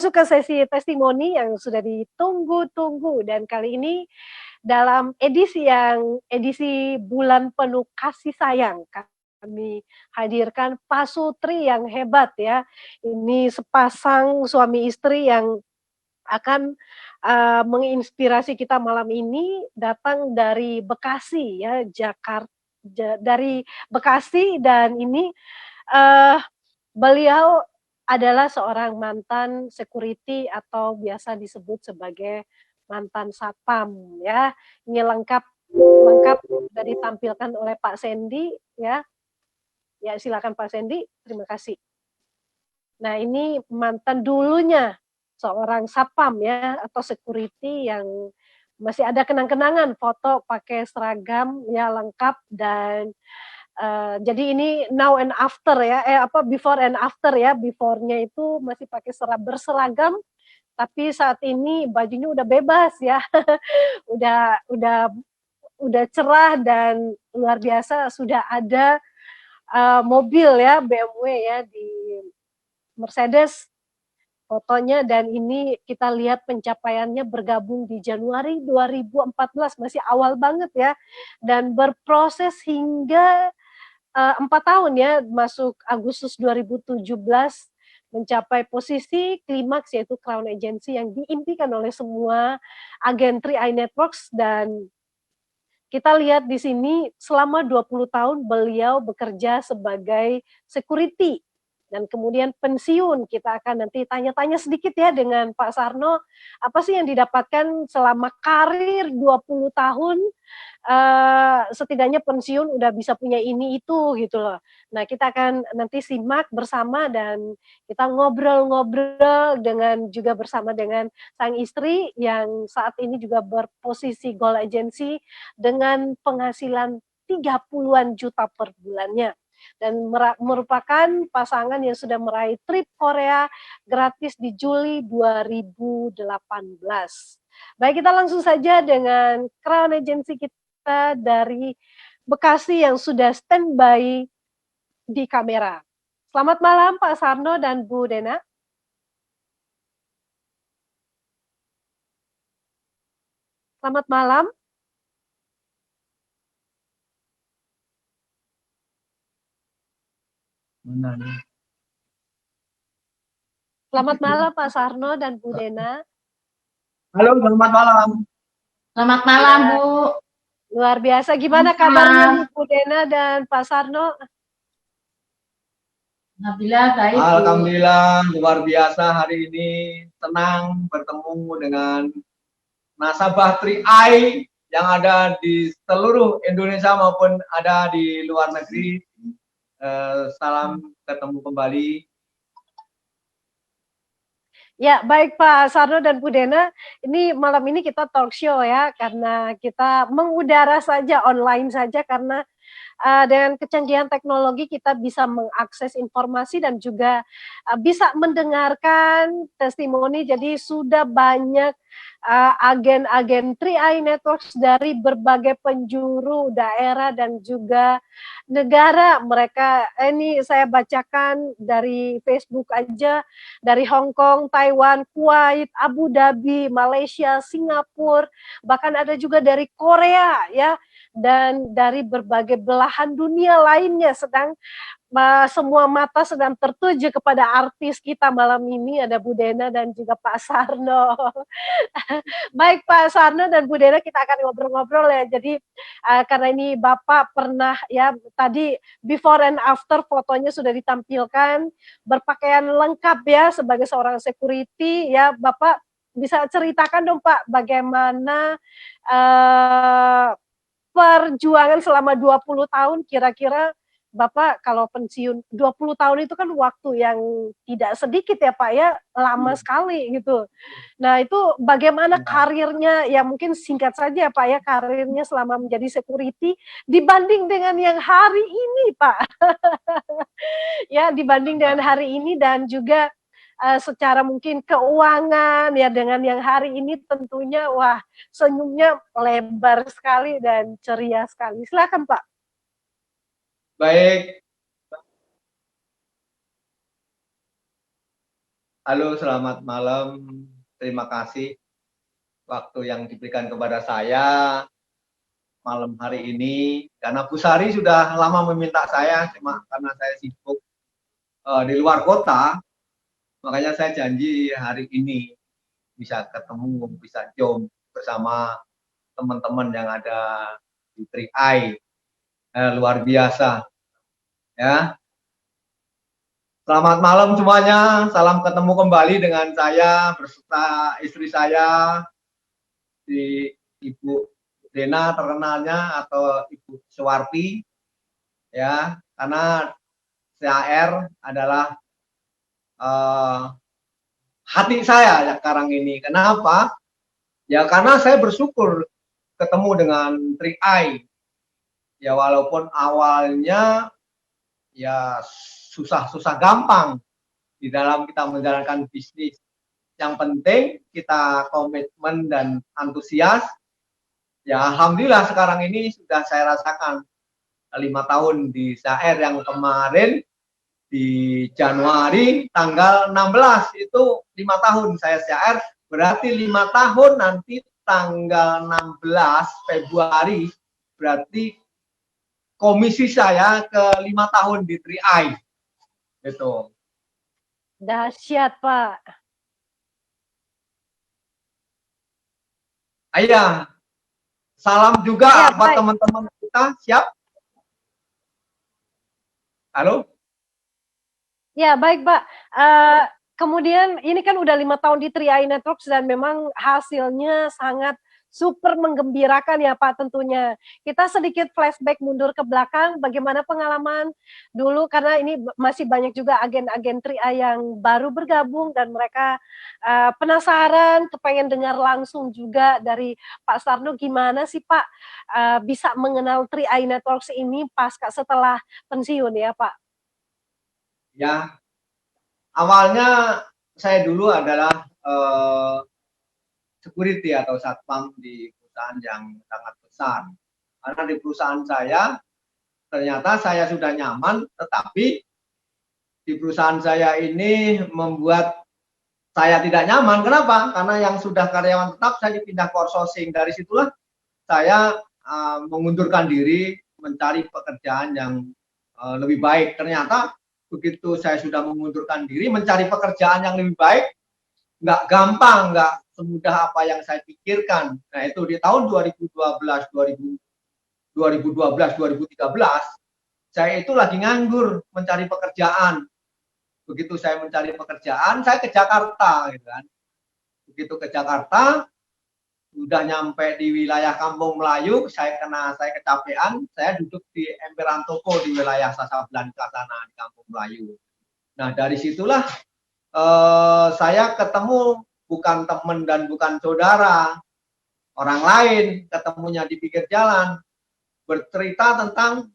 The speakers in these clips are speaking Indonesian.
Masuk ke sesi testimoni yang sudah ditunggu-tunggu, dan kali ini dalam edisi bulan penuh kasih sayang, kami hadirkan pasutri yang hebat ya. Ini sepasang suami istri yang akan, menginspirasi kita malam ini, datang dari Bekasi ya, dari Bekasi, dan ini, eee, beliau adalah seorang mantan security atau biasa disebut sebagai mantan satpam ya. Ini lengkap lengkap sudah ditampilkan oleh Pak Sandy ya. Ya silakan Pak Sandy, terima kasih. Nah ini mantan dulunya seorang satpam ya, atau security yang masih ada kenang-kenangan foto pakai seragam ya lengkap, dan jadi ini now and after ya, before and after ya. Before-nya itu masih pakai berseragam, tapi saat ini bajunya udah bebas ya. Udah udah cerah dan luar biasa, sudah ada, mobil ya BMW ya, di Mercedes fotonya, dan ini kita lihat pencapaiannya bergabung di Januari 2014, masih awal banget ya, dan berproses hingga 4 tahun ya, masuk Agustus 2017 mencapai posisi klimaks yaitu Crown Agency yang diimpikan oleh semua agen 3i Networks. Dan kita lihat di sini selama 20 tahun beliau bekerja sebagai security dan kemudian pensiun. Kita akan nanti tanya-tanya sedikit ya dengan Pak Sarno, apa sih yang didapatkan selama karir 20 tahun, setidaknya pensiun udah bisa punya ini itu gitu loh. Nah kita akan nanti simak bersama, dan kita ngobrol-ngobrol dengan juga bersama dengan sang istri yang saat ini juga berposisi Gold Agency dengan penghasilan 30-an juta per bulannya, dan merupakan pasangan yang sudah meraih trip Korea gratis di Juli 2018. Baik, kita langsung saja dengan Crown Agency kita dari Bekasi yang sudah standby di kamera. Selamat malam Pak Sarno dan Bu Dena. Selamat malam. Selamat malam Pak Sarno dan Bu Dena. Halo, selamat malam. Selamat malam, Ya, Bu. luar biasa. Gimana kabarnya nih Bu Dena dan Pak Sarno? Alhamdulillah baik, Bu. Alhamdulillah luar biasa hari ini, senang bertemu dengan nasabah 3i yang ada di seluruh Indonesia maupun ada di luar negeri. Salam ketemu kembali. Ya, baik Pak Sarno dan Bu Dena, ini malam ini kita talk show ya, karena kita mengudara saja, online saja, karena dengan kecanggihan teknologi kita bisa mengakses informasi dan juga bisa mendengarkan testimoni. Jadi sudah banyak agen-agen 3i Networks dari berbagai penjuru daerah dan juga negara. Mereka, ini saya bacakan dari Facebook aja, dari Hong Kong, Taiwan, Kuwait, Abu Dhabi, Malaysia, Singapura, bahkan ada juga dari Korea ya, dan dari berbagai belahan dunia lainnya. Semua mata sedang tertuju kepada artis kita malam ini, ada Bu Dena dan juga Pak Sarno. Baik Pak Sarno dan Bu Dena, kita akan ngobrol-ngobrol ya. Jadi karena ini Bapak pernah ya, tadi before and after fotonya sudah ditampilkan, berpakaian lengkap ya sebagai seorang security ya. Bapak bisa ceritakan dong Pak, bagaimana perjuangan selama 20 tahun, kira-kira Bapak kalau pensiun 20 tahun itu kan waktu yang tidak sedikit ya Pak ya, lama sekali gitu. Nah itu bagaimana karirnya, ya mungkin singkat saja Pak ya, karirnya selama menjadi security dibanding dengan yang hari ini Pak. Ya dibanding dengan hari ini, dan juga secara mungkin keuangan ya, dengan yang hari ini tentunya wah senyumnya lebar sekali dan ceria sekali. Silakan Pak. Baik. Halo, selamat malam. Terima kasih waktu yang diberikan kepada saya malam hari ini. Karena Bu Sari sudah lama meminta saya, cuma karena saya sibuk di luar kota, makanya saya janji hari ini bisa ketemu, bisa jom bersama teman-teman yang ada di Tri-Eye. Luar biasa, ya. Selamat malam semuanya, salam ketemu kembali dengan saya beserta istri saya, di Ibu Dena terkenalnya atau Ibu Suwarti, ya, karena CAR adalah hati saya ya sekarang ini. Kenapa? Ya karena saya bersyukur ketemu dengan Tri-Eye. Ya walaupun awalnya ya susah-susah gampang di dalam kita menjalankan bisnis. Yang penting kita komitmen dan antusias. Ya alhamdulillah sekarang ini sudah saya rasakan 5 tahun di CAR yang kemarin di Januari tanggal 16 itu 5 tahun saya CAR, berarti 5 tahun nanti tanggal 16 Februari berarti komisi saya ke 5 tahun di Tri-Eye. Gitu. Dahsyat, Pak. Ayah, salam juga Ya, buat baik. teman-teman kita. Siap? Halo? Ya, baik, Pak. Kemudian ini kan udah 5 tahun di Tri-Eye Networks dan memang hasilnya sangat super menggembirakan ya Pak tentunya. Kita sedikit flashback mundur ke belakang, bagaimana pengalaman dulu karena ini masih banyak juga agen-agen Tri-Eye yang baru bergabung dan mereka penasaran, kepengen dengar langsung juga dari Pak Sarno gimana sih Pak bisa mengenal Tri-Eye Networks ini pasca setelah pensiun ya Pak? Ya, awalnya saya dulu adalah security atau satpam di perusahaan yang sangat besar. Karena di perusahaan saya ternyata saya sudah nyaman, tetapi di perusahaan saya ini membuat saya tidak nyaman. Kenapa? Karena yang sudah karyawan tetap saya dipindah ke outsourcing. Dari situlah saya mengundurkan diri mencari pekerjaan yang lebih baik. Ternyata begitu saya sudah mengundurkan diri mencari pekerjaan yang lebih baik, nggak gampang, nggak semudah apa yang saya pikirkan. Nah itu di tahun 2012, 2013, saya itu lagi nganggur mencari pekerjaan. Begitu saya mencari pekerjaan, saya ke Jakarta, gitu kan. Begitu ke Jakarta, udah nyampe di wilayah Kampung Melayu, saya kecapean, saya duduk di emperan toko di wilayah Sasablangka sana di Kampung Melayu. Nah dari situlah saya ketemu bukan teman dan bukan saudara, orang lain, ketemunya di pinggir jalan, bercerita tentang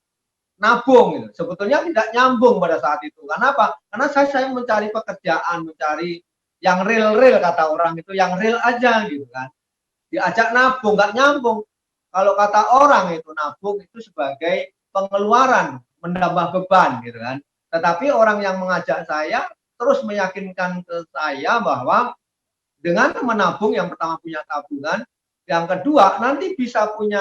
nabung. Gitu. Sebetulnya tidak nyambung pada saat itu. Kenapa? Karena saya mencari pekerjaan, mencari yang real-real kata orang itu, yang real aja gitu kan. Diajak nabung, nggak nyambung. Kalau kata orang itu nabung itu sebagai pengeluaran, menambah beban gitu kan. Tetapi orang yang mengajak saya terus meyakinkan ke saya bahwa dengan menabung, yang pertama punya tabungan, yang kedua nanti bisa punya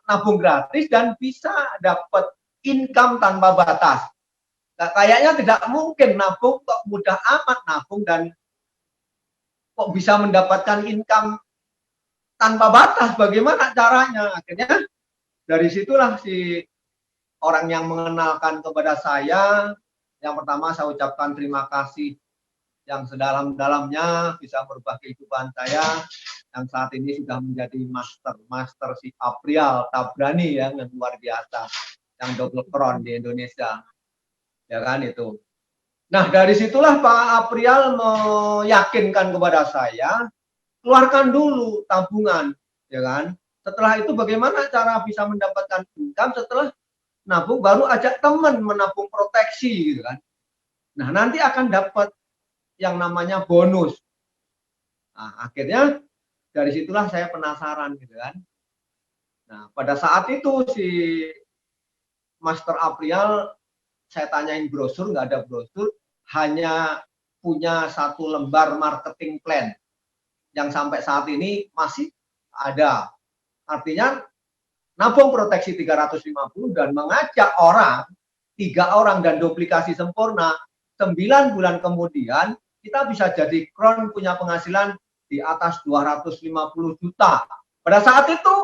nabung gratis dan bisa dapat income tanpa batas. Nah, kayaknya tidak mungkin nabung kok mudah amat nabung dan kok bisa mendapatkan income tanpa batas. Bagaimana caranya? Akhirnya dari situlah si orang yang mengenalkan kepada saya, yang pertama saya ucapkan terima kasih yang sedalam-dalamnya bisa merubah kehidupan saya yang saat ini sudah menjadi master si Aprial Tabrani yang luar biasa, yang double crown di Indonesia, ya kan itu. Nah dari situlah Pak Aprial meyakinkan kepada saya, keluarkan dulu tabungan, ya kan. Setelah itu bagaimana cara bisa mendapatkan income setelah nabung, baru ajak teman menabung proteksi, gitu kan. Nah nanti akan dapat yang namanya bonus. Nah, akhirnya dari situlah saya penasaran gitu kan. Nah, pada saat itu si Master Aprial saya tanyain brosur, nggak ada brosur, hanya punya satu lembar marketing plan yang sampai saat ini masih ada. Artinya nabung proteksi 350 dan mengajak orang 3 orang dan duplikasi sempurna 9 bulan kemudian kita bisa jadi Crown punya penghasilan di atas 250 juta. Pada saat itu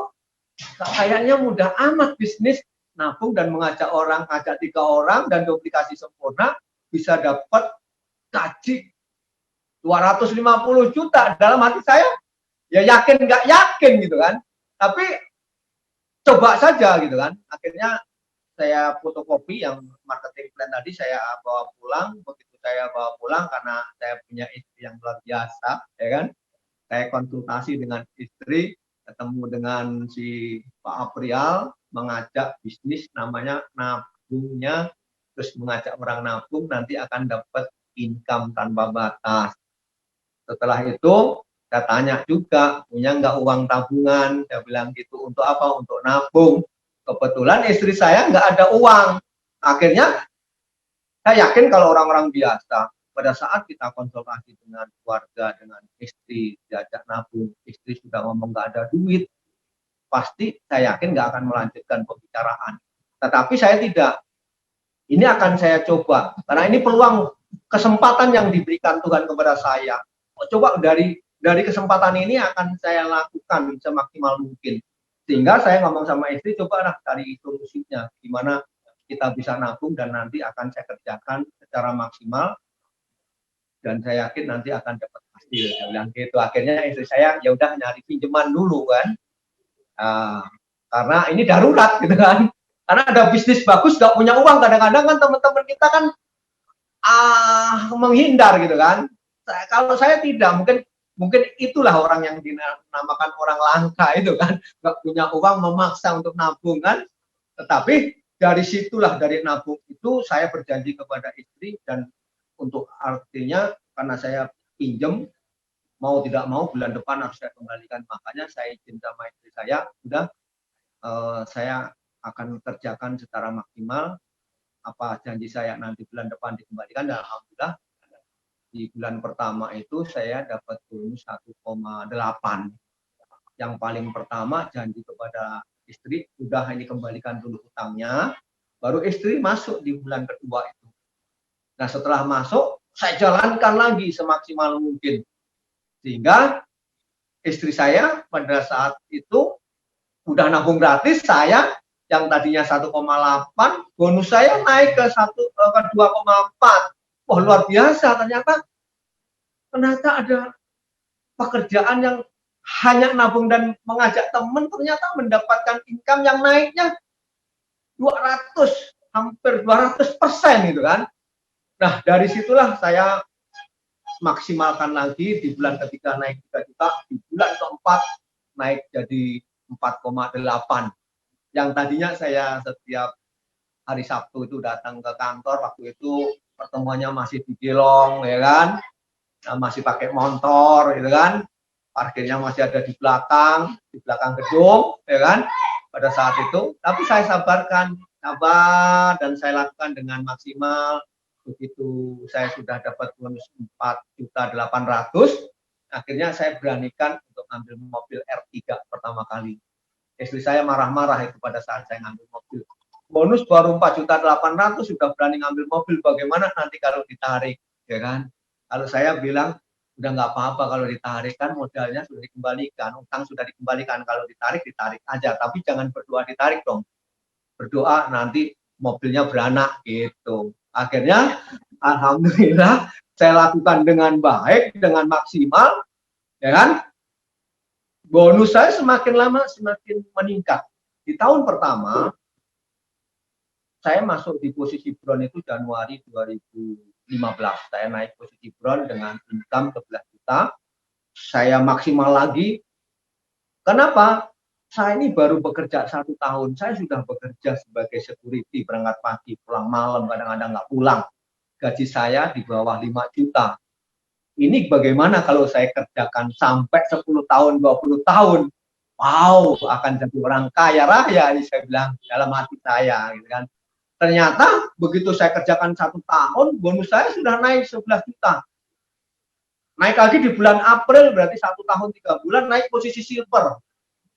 kayaknya mudah amat bisnis nabung dan mengajak orang, ngajak 3 orang dan duplikasi sempurna bisa dapat gaji 250 juta. Dalam hati saya ya yakin nggak yakin gitu kan. Tapi coba saja gitu kan. Akhirnya saya fotokopi yang marketing plan tadi saya bawa pulang. Begitu saya bawa pulang karena saya punya istri yang luar biasa, ya kan. Saya konsultasi dengan istri, ketemu dengan si Pak Aprial, mengajak bisnis namanya nabungnya, terus mengajak orang nabung nanti akan dapat income tanpa batas. Setelah itu saya tanya juga, punya nggak uang tabungan? Saya bilang gitu, untuk apa? Untuk nabung. Kebetulan istri saya nggak ada uang. Akhirnya saya yakin kalau orang-orang biasa, pada saat kita konsultasi dengan keluarga, dengan istri, diajak nabung, istri sudah ngomong nggak ada duit, pasti saya yakin nggak akan melanjutkan pembicaraan. Tetapi saya tidak. Ini akan saya coba, karena ini peluang kesempatan yang diberikan Tuhan kepada saya. Coba dari kesempatan ini akan saya lakukan semaksimal mungkin. Sehingga saya ngomong sama istri, coba cari solusinya, gimana kita bisa nabung dan nanti akan saya kerjakan secara maksimal dan saya yakin nanti akan dapat hasil. Saya bilang gitu. Akhirnya istri saya ya udah nyari pinjaman dulu kan, karena ini darurat gitu kan. Karena ada bisnis bagus gak punya uang, kadang-kadang kan teman-teman kita kan menghindar gitu kan. Kalau saya tidak, mungkin itulah orang yang dinamakan orang langka itu kan, nggak punya uang memaksa untuk nabung kan. Tetapi dari situlah, dari nabung itu saya berjanji kepada istri, dan untuk artinya karena saya pinjem mau tidak mau bulan depan harus saya kembalikan, makanya saya izin sama istri saya, udah saya akan kerjakan secara maksimal apa janji saya nanti bulan depan dikembalikan, dan alhamdulillah di bulan pertama itu saya dapat bonus 1,8. Yang paling pertama janji kepada istri, udah ini kembalikan dulu utangnya, baru istri masuk di bulan kedua itu. Nah setelah masuk, saya jalankan lagi semaksimal mungkin. Sehingga istri saya pada saat itu udah nabung gratis, saya yang tadinya 1,8, bonus saya naik ke 2,4. Wah luar biasa, ternyata ada pekerjaan yang hanya nabung dan mengajak teman, ternyata mendapatkan income yang naiknya 200, hampir 200% gitu kan. Nah dari situlah saya maksimalkan lagi, di bulan ketiga naik 3 juta, di bulan keempat naik jadi 4,8. Yang tadinya saya setiap hari Sabtu itu datang ke kantor, waktu itu pertemuannya masih di Gelong ya kan, masih pakai motor gitu kan, parkirnya masih ada di belakang gedung ya kan pada saat itu. Tapi saya sabar dan saya lakukan dengan maksimal. Begitu saya sudah dapat bonus 4.800.000, akhirnya saya beranikan untuk ambil mobil R3 pertama kali. Istri saya marah-marah itu pada saat saya ngambil mobil. Bonus baru 4.800.000 sudah berani ngambil mobil, bagaimana nanti kalau ditarik, ya kan? Kalau saya bilang udah nggak apa-apa kalau ditarik, kan modalnya sudah dikembalikan, utang sudah dikembalikan, kalau ditarik aja, tapi jangan berdoa ditarik dong. Berdoa nanti mobilnya beranak gitu. Akhirnya alhamdulillah saya lakukan dengan baik, dengan maksimal, ya kan? Bonus saya semakin lama semakin meningkat. Di tahun pertama saya masuk di posisi bron itu Januari 2015. Saya naik posisi bron dengan income 11 juta. Saya maksimal lagi. Kenapa? Saya ini baru bekerja 1 tahun. Saya sudah bekerja sebagai security, berangkat pagi, pulang malam, kadang-kadang nggak pulang. Gaji saya di bawah 5 juta. Ini bagaimana kalau saya kerjakan sampai 10 tahun, 20 tahun. Wow, akan jadi orang kaya raya, ini saya bilang dalam hati saya gitu kan. Ternyata begitu saya kerjakan 1 tahun, bonus saya sudah naik 11 juta. Naik lagi di bulan April, berarti 1 tahun 3 bulan, naik posisi silver.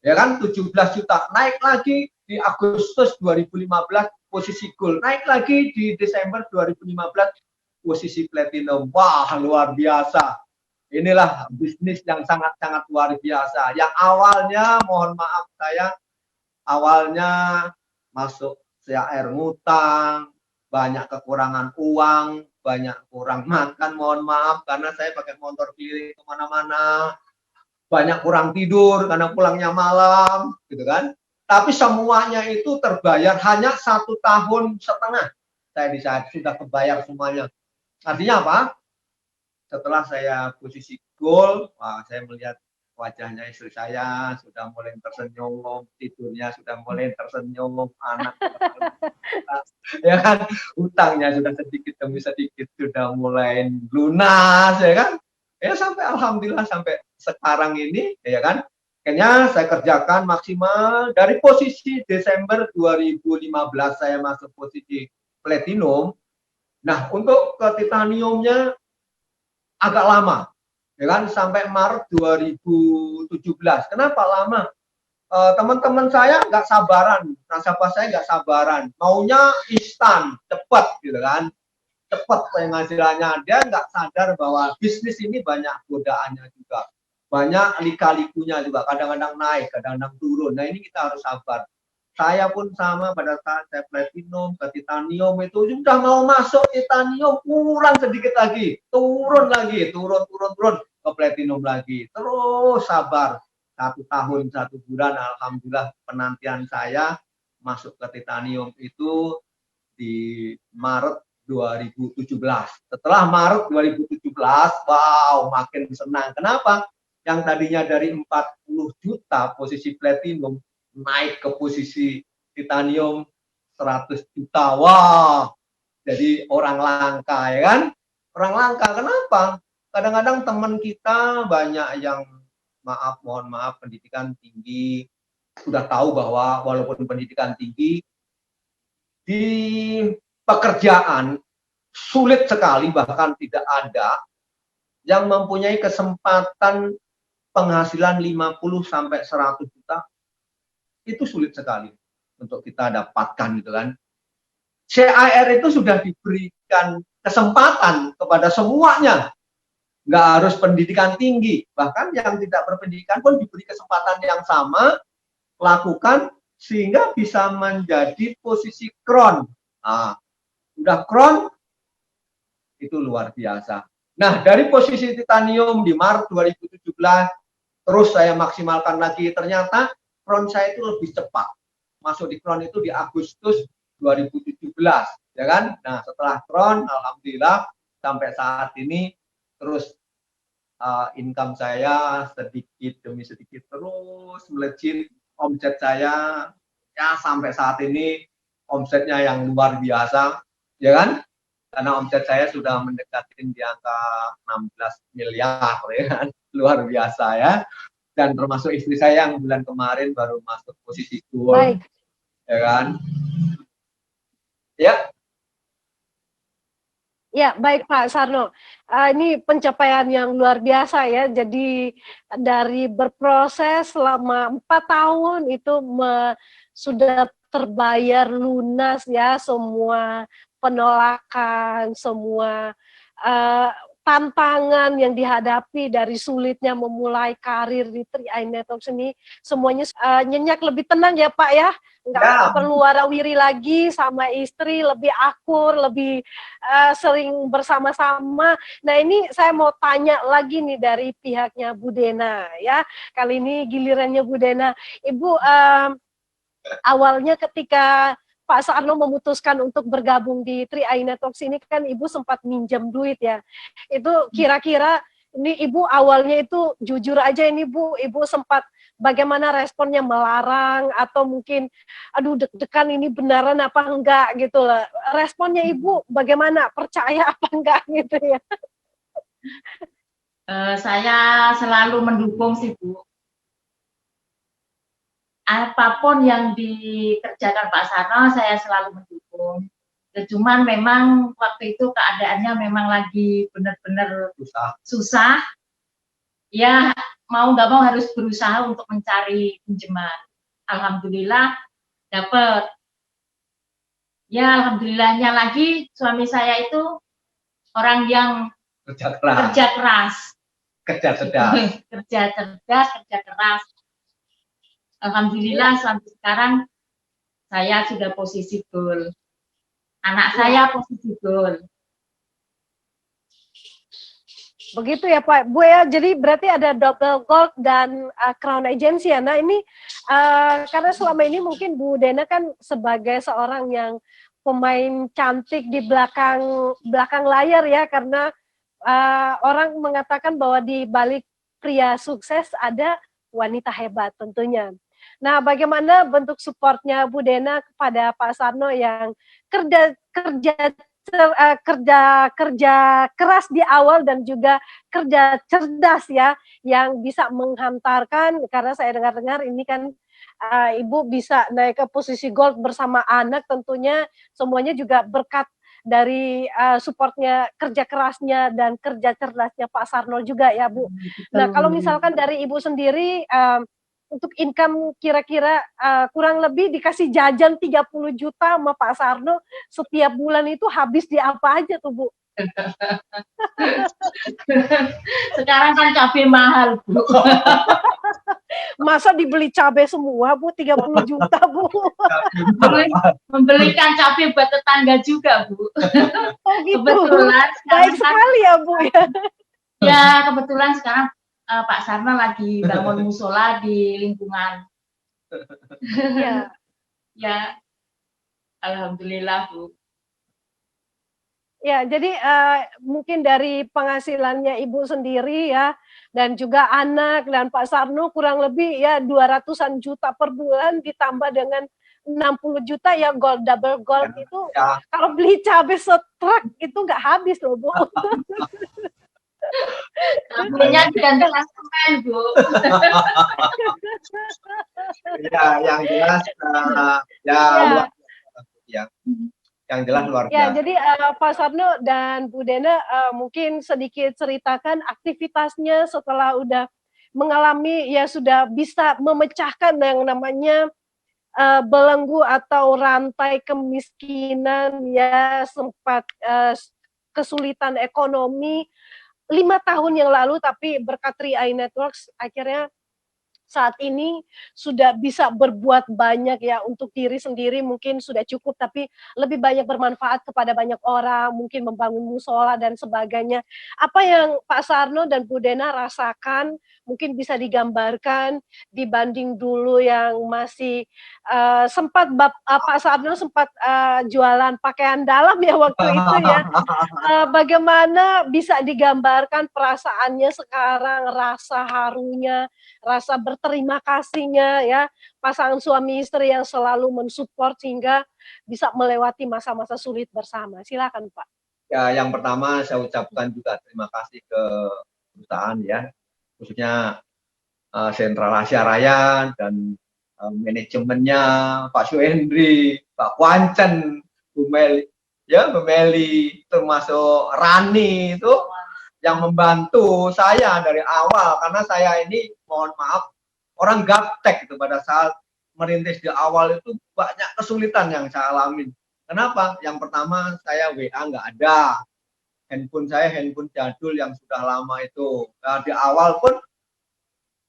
Ya kan, 17 juta. Naik lagi di Agustus 2015, posisi gold. Naik lagi di Desember 2015, posisi platinum. Wah, luar biasa. Inilah bisnis yang sangat-sangat luar biasa. Yang awalnya, mohon maaf saya, awalnya masuk CAR ngutang, banyak kekurangan uang, banyak kurang makan, mohon maaf, karena saya pakai motor keliling kemana-mana, banyak kurang tidur karena pulangnya malam, gitu kan. Tapi semuanya itu terbayar hanya 1,5 tahun. Saya sudah kebayar semuanya. Artinya apa? Setelah saya posisi goal, wah, saya melihat wajahnya istri saya sudah mulai tersenyum, tidurnya sudah mulai tersenyum, anak ya kan, utangnya sudah sedikit demi sedikit sudah mulai lunas, ya kan, ya sampai alhamdulillah sampai sekarang ini, ya kan, akhirnya saya kerjakan maksimal dari posisi Desember 2015 saya masuk posisi platinum. Nah, untuk ke titaniumnya agak lama, ya kan, sampai Maret 2017. Kenapa lama? Teman-teman saya nggak sabaran, nasabah saya nggak sabaran, maunya instan, cepat, gitu kan, cepat penghasilannya. Dia nggak sadar bahwa bisnis ini banyak godaannya juga, banyak lika-likunya juga, kadang-kadang naik, kadang-kadang turun. Nah, ini kita harus sabar. Saya pun sama, pada saat saya platinum ke titanium itu sudah mau masuk titanium, kurang sedikit lagi, turun lagi, turun ke platinum lagi, terus sabar. 1 tahun 1 bulan, alhamdulillah penantian saya masuk ke titanium itu di Maret 2017. Setelah Maret 2017, wow, makin senang. Kenapa? Yang tadinya dari 40 juta posisi platinum naik ke posisi titanium 100 juta. Wah, jadi orang langka, ya kan? Orang langka. Kenapa? Kadang-kadang teman kita banyak yang mohon maaf, pendidikan tinggi, sudah tahu bahwa walaupun pendidikan tinggi, di pekerjaan sulit sekali, bahkan tidak ada yang mempunyai kesempatan penghasilan 50 sampai 100 juta. Itu sulit sekali untuk kita dapatkan, gitu kan. CAR itu sudah diberikan kesempatan kepada semuanya, nggak harus pendidikan tinggi, bahkan yang tidak berpendidikan pun diberi kesempatan yang sama, lakukan sehingga bisa menjadi posisi crown. Nah, udah crown itu luar biasa. Nah, dari posisi titanium di Maret 2017, terus saya maksimalkan lagi, ternyata crown saya itu lebih cepat. Masuk di crown itu di Agustus 2017, ya kan? Nah, setelah crown, alhamdulillah sampai saat ini terus income saya sedikit demi sedikit terus melejit, omset saya ya sampai saat ini omsetnya yang luar biasa, ya kan? Karena omset saya sudah mendekati di angka 16 miliar, ya kan? Luar biasa ya. Dan termasuk istri saya yang bulan kemarin baru masuk posisi gold, ya kan? Ya. Ya, baik Pak Sarno. Ini pencapaian yang luar biasa ya. Jadi dari berproses selama 4 tahun itu sudah terbayar lunas ya semua penolakan, semua tantangan yang dihadapi dari sulitnya memulai karir di 3i Networks ini, semuanya nyenyak, lebih tenang ya Pak ya, nggak perlu warawiri lagi sama istri, lebih akur, lebih sering bersama-sama. Nah, ini saya mau tanya lagi nih dari pihaknya Bu Dena ya, kali ini gilirannya Bu Dena. Ibu, awalnya ketika Pak Sarno memutuskan untuk bergabung di 3i Networks ini kan Ibu sempat minjam duit ya. Itu kira-kira ini Ibu awalnya itu jujur aja ini Bu, Ibu sempat bagaimana responnya, melarang atau mungkin aduh deg-degan ini beneran apa enggak gitu lah. Responnya Ibu bagaimana? Percaya apa enggak gitu ya? Saya selalu mendukung sih Bu. Apapun yang dikerjakan Pak Sarno, saya selalu mendukung. Ya, cuman memang waktu itu keadaannya memang lagi benar-benar susah. Ya mau nggak mau harus berusaha untuk mencari pinjaman. Alhamdulillah dapat. Ya alhamdulillahnya lagi suami saya itu orang yang Kerja keras. kerja keras. Kerja cerdas. Kerja cerdas, kerja keras. Alhamdulillah sampai sekarang saya sudah posisi goal. Anak saya posisi goal. Begitu ya Pak, Bu ya. Jadi berarti ada double gold dan crown agency ya. Nah ini karena selama ini mungkin Bu Dena kan sebagai seorang yang pemain cantik di belakang layar ya, karena orang mengatakan bahwa di balik pria sukses ada wanita hebat tentunya. Nah, bagaimana bentuk supportnya Bu Dena kepada Pak Sarno yang kerja keras di awal dan juga kerja cerdas ya, yang bisa menghantarkan, karena saya dengar-dengar ini kan Ibu bisa naik ke posisi gold bersama anak, tentunya semuanya juga berkat dari supportnya, kerja kerasnya dan kerja cerdasnya Pak Sarno juga ya Bu. Nah kalau misalkan dari Ibu sendiri untuk income kira-kira kurang lebih dikasih jajan 30 juta sama Pak Sarno setiap bulan itu habis di apa aja tuh Bu? Sekarang kan cabai mahal Bu. Masa dibeli cabai semua Bu, 30 juta Bu? Membelikan cabai buat tetangga juga Bu. Oh gitu. Kebetulan baik sekali ya Bu ya. Ya kebetulan sekarang Pak Sarno lagi bangun musola di lingkungan. Ya. Ya, alhamdulillah Bu. Ya, jadi mungkin dari penghasilannya Ibu sendiri ya, dan juga anak dan Pak Sarno kurang lebih ya 200-an juta per bulan ditambah dengan 60 juta ya gold, double gold ya, itu ya. Kalau beli cabai setruk itu nggak habis loh Bu. Cabainya digantikan semen Bu. Ya, yang jelas ya. Yang jelas luar biasa. Ya, jadi Pak Sarno dan Bu Dena mungkin sedikit ceritakan aktivitasnya setelah udah mengalami ya sudah bisa memecahkan yang namanya belenggu atau rantai kemiskinan ya, sempat kesulitan ekonomi 5 tahun yang lalu, tapi berkat 3i Networks akhirnya saat ini sudah bisa berbuat banyak ya untuk diri sendiri, mungkin sudah cukup, tapi lebih banyak bermanfaat kepada banyak orang, mungkin membangun musola dan sebagainya. Apa yang Pak Sarno dan Bu Dena rasakan mungkin bisa digambarkan dibanding dulu yang masih sempat Pak Sarno sempat jualan pakaian dalam ya waktu itu ya. Bagaimana bisa digambarkan perasaannya sekarang, rasa harunya, rasa berterima kasihnya ya, pasangan suami istri yang selalu mensupport sehingga bisa melewati masa-masa sulit bersama. Silakan Pak. Ya, yang pertama saya ucapkan juga terima kasih ke perusahaan ya, khususnya Sentral Asia Raya dan manajemennya Pak Suhendri, Pak Kwancen, Bu Meli, ya Bu Meli, termasuk Rani itu yang membantu saya dari awal, karena saya ini mohon maaf orang gaptek itu pada saat merintis di awal itu banyak kesulitan yang saya alami. Kenapa? Yang pertama saya WA nggak ada, handphone saya handphone jadul yang sudah lama itu. Nah, di awal pun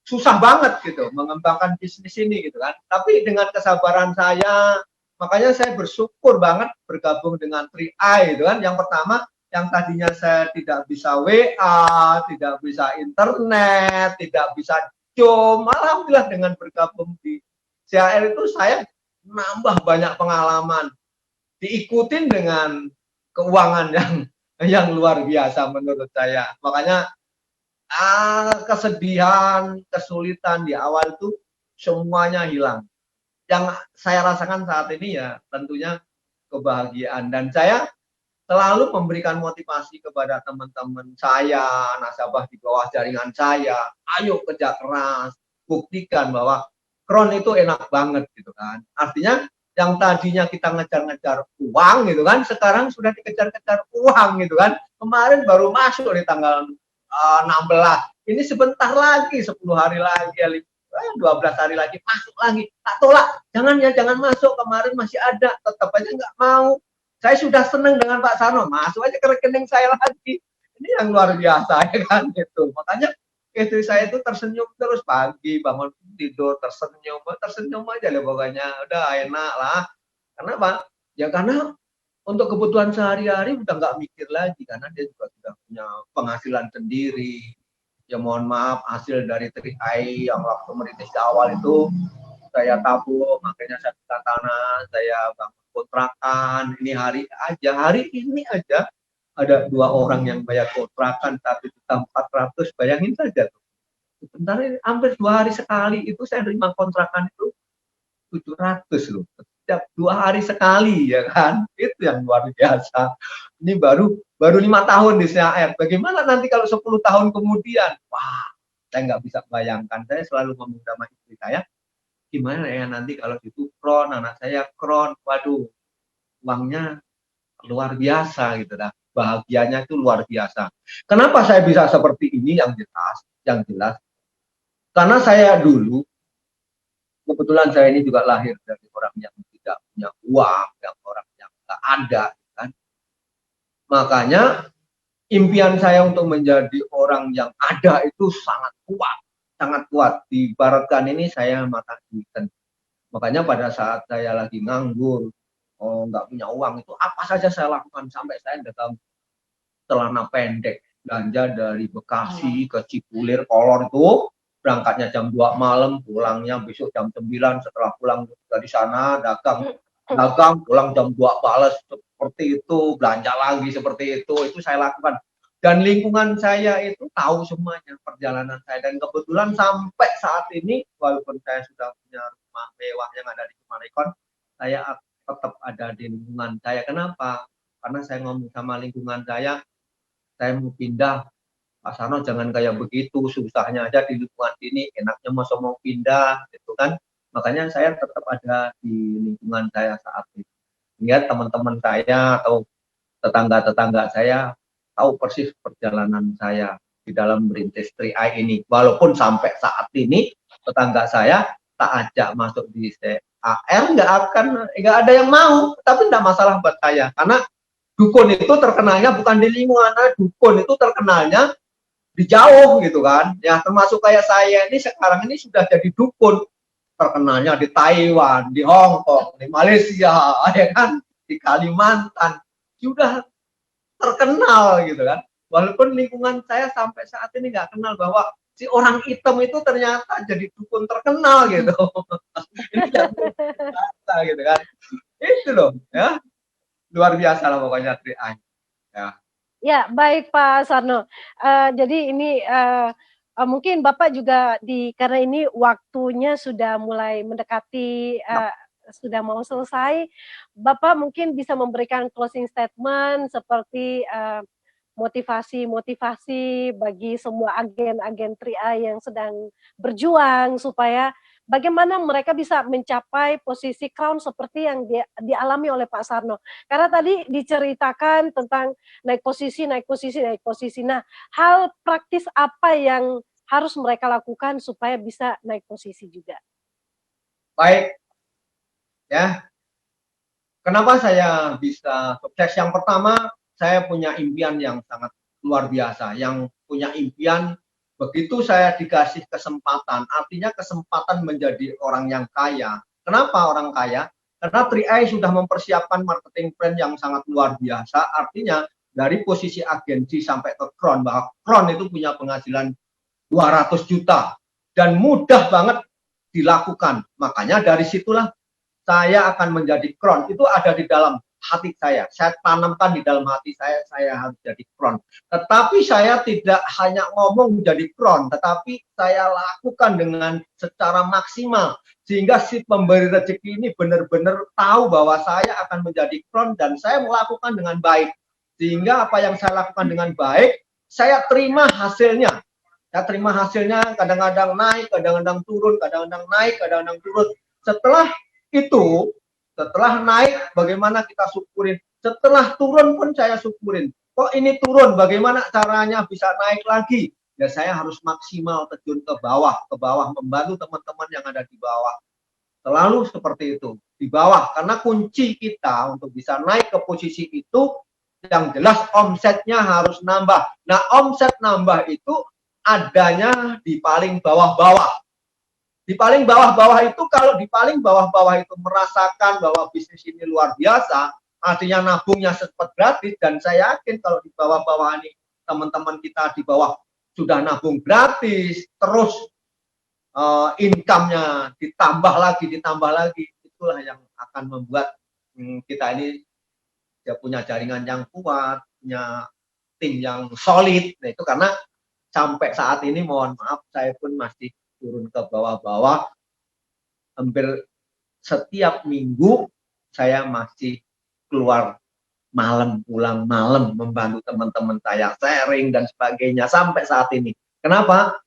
susah banget gitu mengembangkan bisnis ini gitu kan. Tapi dengan kesabaran saya, makanya saya bersyukur banget bergabung dengan 3i gitu kan. Yang pertama, yang tadinya saya tidak bisa WA, tidak bisa internet, tidak bisa Zoom, alhamdulillah dengan bergabung di CAR itu saya nambah banyak pengalaman, diikutin dengan keuangan yang luar biasa menurut saya. Makanya kesedihan, kesulitan di awal itu semuanya hilang. Yang saya rasakan saat ini ya tentunya kebahagiaan, dan saya selalu memberikan motivasi kepada teman-teman saya, nasabah di bawah jaringan saya, ayo kerja keras, buktikan bahwa Crown itu enak banget gitu kan. Artinya Yang tadinya kita ngejar-ngejar uang gitu kan, sekarang sudah dikejar-kejar uang gitu kan. Kemarin baru masuk di tanggal 16. Ini sebentar lagi, 10 hari lagi, 12 hari lagi masuk lagi. Tak tolak, jangan ya, jangan masuk. Kemarin masih ada, tetap aja nggak mau. Saya sudah senang dengan Pak Sarno, masuk aja ke rekening saya lagi. Ini yang luar biasa ya kan gitu. Makanya istri saya itu tersenyum terus, pagi bangun tidur tersenyum aja lah pokoknya. Udah enak lah. Kenapa? Ya karena untuk kebutuhan sehari-hari udah nggak mikir lagi, karena dia juga sudah punya penghasilan sendiri. Ya mohon maaf, hasil dari Tri-Eye yang waktu merintis di awal itu saya tabung, makanya saya buka tanah, saya bangun kontrakan. Ini hari ini aja ada 2 orang yang bayar kontrakan 1.400.000, bayangin saja tuh. Sebentar hampir 2 hari sekali itu saya terima kontrakan itu 700 loh. Setiap 2 hari sekali ya kan. Itu yang luar biasa. Ini baru 5 tahun di CAR. Bagaimana nanti kalau 10 tahun kemudian? Wah, saya nggak bisa bayangkan. Saya selalu ngomong sama istri saya, gimana ya nanti kalau itu kron, anak saya kron, waduh, uangnya luar biasa gitu dah. Bahagianya itu luar biasa. Kenapa saya bisa seperti ini? Yang jelas karena saya dulu, kebetulan saya ini juga lahir dari orang yang tidak punya uang, yang orang yang nggak ada kan. Makanya impian saya untuk menjadi orang yang ada itu sangat kuat, sangat kuat. Diibaratkan ini saya mata duitan. Makanya pada saat saya lagi nganggur, nggak punya uang, itu apa saja saya lakukan. Sampai saya dalam celana pendek, belanja dari Bekasi ke Cipulir, kolor itu, berangkatnya jam 2 malam, pulangnya besok jam 9, setelah pulang dari sana, dagang, pulang jam 2 balas, seperti itu, belanja lagi seperti itu saya lakukan. Dan lingkungan saya itu tahu semuanya perjalanan saya, dan kebetulan sampai saat ini, walaupun saya sudah punya rumah mewah yang ada di Summarecon, saya tetap ada di lingkungan saya. Kenapa? Karena saya ngomong sama lingkungan saya mau pindah, Pak Sarno jangan kayak begitu, susahnya aja di lingkungan ini, enaknya masa mau pindah gitu kan. Makanya saya tetap ada di lingkungan saya saat ini. Lihat teman-teman saya atau tetangga-tetangga saya tahu persis perjalanan saya di dalam merintis Tri-Eye ini. Walaupun sampai saat ini tetangga saya tak ajak masuk di CAR, nggak ada yang mau, tapi nggak masalah buat saya, karena dukun itu terkenalnya bukan di lingkungan, dukun itu terkenalnya di jauh gitu kan. Ya termasuk kayak saya ini sekarang ini sudah jadi dukun, terkenalnya di Taiwan, di Hong Kong, di Malaysia, ya kan, di Kalimantan, sudah terkenal gitu kan. Walaupun lingkungan saya sampai saat ini nggak kenal bahwa si orang hitam itu ternyata jadi dukun terkenal gitu. Ini biasa gitu kan. Itu loh ya. Luar biasa lah pokoknya Tri-Eye. Ya. Ya, baik Pak Sarno. Jadi ini mungkin Bapak juga karena ini waktunya sudah mulai mendekati sudah mau selesai, Bapak mungkin bisa memberikan closing statement seperti motivasi-motivasi bagi semua agen-agen Tri-Eye yang sedang berjuang supaya bagaimana mereka bisa mencapai posisi crown seperti yang dialami oleh Pak Sarno. Karena tadi diceritakan tentang naik posisi. Nah, hal praktis apa yang harus mereka lakukan supaya bisa naik posisi juga? Baik, ya. Kenapa saya bisa sukses? Yang pertama, saya punya impian yang sangat luar biasa. Yang punya impian, begitu saya dikasih kesempatan, artinya kesempatan menjadi orang yang kaya. Kenapa orang kaya? Karena Tri-Eye sudah mempersiapkan marketing plan yang sangat luar biasa. Artinya dari posisi agensi sampai ke Crown, bahwa Crown itu punya penghasilan 200 juta dan mudah banget dilakukan. Makanya dari situlah saya akan menjadi Crown. Itu ada di dalam hati saya tanamkan di dalam hati saya harus jadi Crown. Tetapi saya tidak hanya ngomong jadi Crown, tetapi saya lakukan dengan secara maksimal, sehingga si pemberi rezeki ini benar-benar tahu bahwa saya akan menjadi Crown dan saya melakukan dengan baik. Sehingga apa yang saya lakukan dengan baik, saya terima hasilnya. Saya terima hasilnya, kadang-kadang naik, kadang-kadang turun, kadang-kadang naik, kadang-kadang turun. Setelah itu Setelah naik, bagaimana kita syukurin. Setelah turun pun saya syukurin. Kok ini turun, bagaimana caranya bisa naik lagi? Ya saya harus maksimal terjun ke bawah membantu teman-teman yang ada di bawah. Selalu seperti itu, di bawah. Karena kunci kita untuk bisa naik ke posisi itu, yang jelas omsetnya harus nambah. Nah, omset nambah itu adanya di paling bawah-bawah. Di paling bawah-bawah itu, kalau di paling bawah-bawah itu merasakan bahwa bisnis ini luar biasa, artinya nabungnya cepat gratis, dan saya yakin kalau di bawah-bawah ini, teman-teman kita di bawah sudah nabung gratis, terus income-nya ditambah lagi, itulah yang akan membuat kita ini ya punya jaringan yang kuat, punya tim yang solid. Nah, itu karena sampai saat ini mohon maaf saya pun masih turun ke bawah-bawah. Hampir setiap minggu saya masih keluar malam, pulang malam membantu teman-teman saya, sharing dan sebagainya sampai saat ini. Kenapa?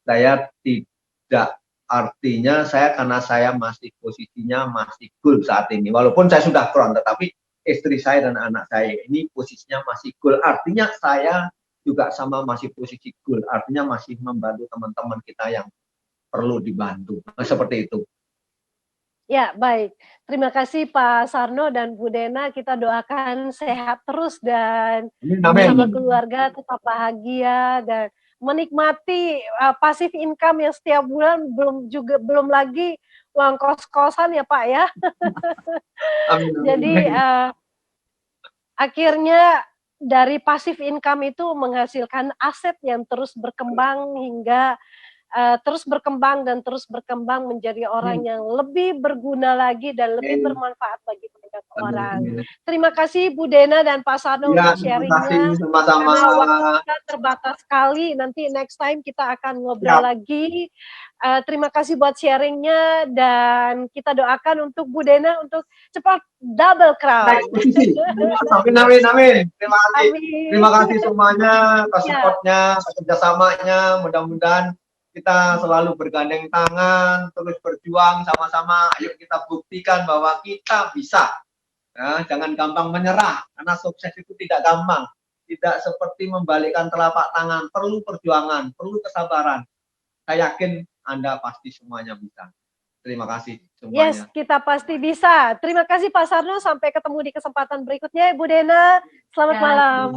Saya tidak, artinya saya karena saya masih posisinya masih cool saat ini. Walaupun saya sudah crown, tetapi istri saya dan anak saya ini posisinya masih cool. Artinya saya juga sama masih posisi cool. Artinya masih membantu teman-teman kita yang perlu dibantu. Nah, seperti itu. Ya, baik. Terima kasih Pak Sarno dan Bu Dena. Kita doakan sehat terus dan bersama keluarga tetap bahagia dan menikmati pasif income yang setiap bulan, belum lagi uang kos-kosan ya Pak ya. Jadi akhirnya dari pasif income itu menghasilkan aset yang terus berkembang hingga terus berkembang menjadi orang yang lebih berguna lagi dan lebih bermanfaat bagi banyak orang. Terima kasih Bu Dena dan Pak Sarno untuk sharingnya. Karena waktu kita terbatas sekali, nanti next time kita akan ngobrol lagi. Terima kasih buat sharingnya dan kita doakan untuk Bu Dena untuk cepat double crown. Amin. Terima kasih semuanya atas supportnya, kerjasamanya. Mudah-mudahan kita selalu bergandeng tangan, terus berjuang sama-sama. Ayo kita buktikan bahwa kita bisa. Ya, jangan gampang menyerah, karena sukses itu tidak gampang. Tidak seperti membalikkan telapak tangan, perlu perjuangan, perlu kesabaran. Saya yakin Anda pasti semuanya bisa. Terima kasih semuanya. Yes, kita pasti bisa. Terima kasih Pak Sarno, sampai ketemu di kesempatan berikutnya. Bu Dena, selamat malam.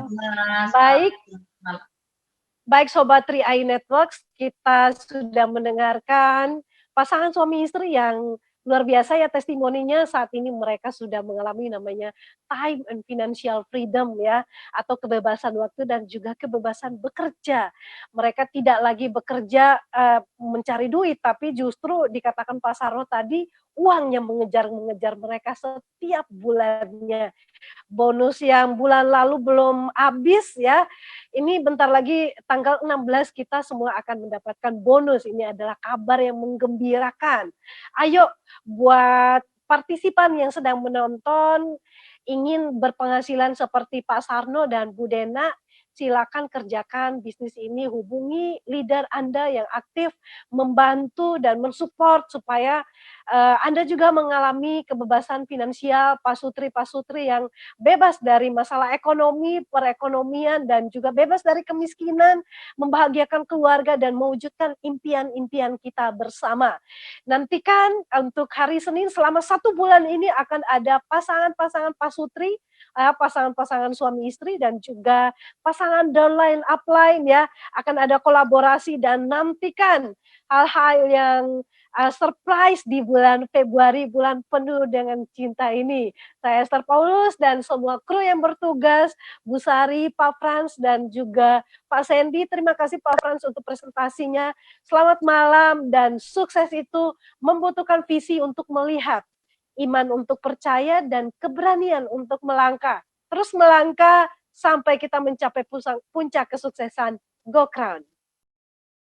Baik Sobat 3i Networks, kita sudah mendengarkan pasangan suami istri yang luar biasa ya testimoninya. Saat ini mereka sudah mengalami namanya time and financial freedom ya, atau kebebasan waktu dan juga kebebasan bekerja. Mereka tidak lagi bekerja mencari duit, tapi justru dikatakan Pak Sarno tadi, uang yang mengejar mereka setiap bulannya. Bonus yang bulan lalu belum habis ya, ini bentar lagi tanggal 16 kita semua akan mendapatkan bonus. Ini adalah kabar yang menggembirakan. Ayo buat partisipan yang sedang menonton, ingin berpenghasilan seperti Pak Sarno dan Bu Dena, silakan kerjakan bisnis ini, hubungi leader Anda yang aktif membantu dan mensupport supaya Anda juga mengalami kebebasan finansial, pasutri yang bebas dari masalah ekonomi, perekonomian, dan juga bebas dari kemiskinan, membahagiakan keluarga dan mewujudkan impian-impian kita bersama. Nantikan untuk hari Senin selama 1 bulan ini akan ada pasangan-pasangan pasutri, pasangan-pasangan suami istri dan juga pasangan downline upline ya, akan ada kolaborasi dan nantikan hal-hal yang surprise di bulan Februari, bulan penuh dengan cinta ini. Saya Esther Paulus dan semua kru yang bertugas, Bu Sari, Pak Frans dan juga Pak Sandy. Terima kasih Pak Frans untuk presentasinya. Selamat malam dan sukses itu membutuhkan visi untuk melihat, iman untuk percaya, dan keberanian untuk melangkah. Terus melangkah sampai kita mencapai puncak kesuksesan. Go Crown!